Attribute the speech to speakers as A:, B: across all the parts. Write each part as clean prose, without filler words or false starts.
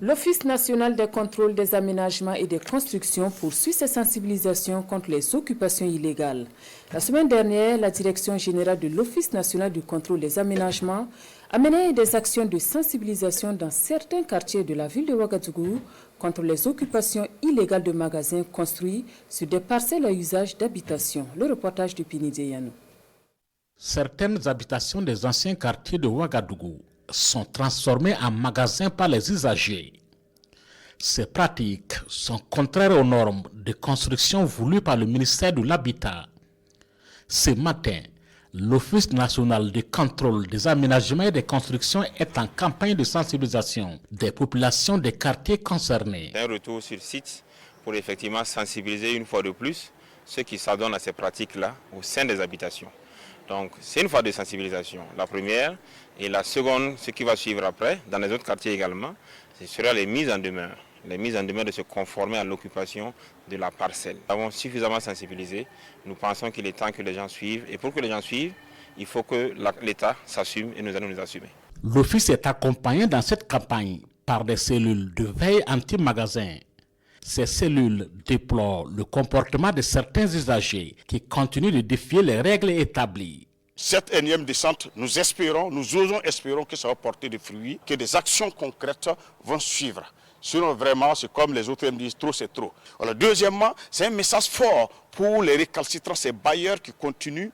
A: L'Office national des contrôles des aménagements et des constructions poursuit ses sensibilisations contre les occupations illégales. La semaine dernière, la Direction générale de l'Office national du contrôle des aménagements a mené des actions de sensibilisation dans certains quartiers de la ville de Ouagadougou contre les occupations illégales de magasins construits sur des parcelles à usage d'habitation. Le reportage de Pini Deyano.
B: Certaines habitations des anciens quartiers de Ouagadougou sont transformées en magasins par les usagers. Ces pratiques sont contraires aux normes de construction voulues par le ministère de l'Habitat. Ce matin, l'Office national de contrôle des aménagements et des constructions est en campagne de sensibilisation des populations des quartiers concernés.
C: Un retour sur site pour effectivement sensibiliser une fois de plus ceux qui s'adonnent à ces pratiques-là au sein des habitations. Donc c'est une phase de sensibilisation, la première, et la seconde, ce qui va suivre après, dans les autres quartiers également, ce sera les mises en demeure. Les mises en demeure de se conformer à l'occupation de la parcelle. Nous avons suffisamment sensibilisé, nous pensons qu'il est temps que les gens suivent, et pour que les gens suivent, il faut que l'État s'assume et nous allons nous assumer.
B: L'Office est accompagné dans cette campagne par des cellules de veille anti-magasin. Ces cellules déplorent le comportement de certains usagers qui continuent de défier les règles établies.
D: Cette énième descente, nous osons espérons que ça va porter des fruits, que des actions concrètes vont suivre. Sinon, vraiment, c'est comme les autres me disent, trop c'est trop. Voilà. Deuxièmement, c'est un message fort pour les récalcitrants, ces bailleurs qui continuent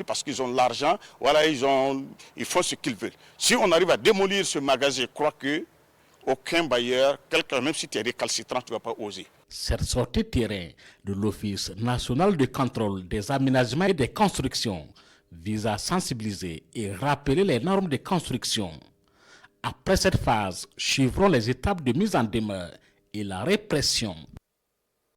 D: parce qu'ils ont l'argent, ils font ce qu'ils veulent. Si on arrive à démolir ce magasin, je crois que aucun bailleur, même si tu es récalcitrant, tu ne vas pas oser.
B: Cette sortie terrain de l'Office national de contrôle des aménagements et des constructions vise à sensibiliser et rappeler les normes de construction. Après cette phase, suivront les étapes de mise en demeure et la répression.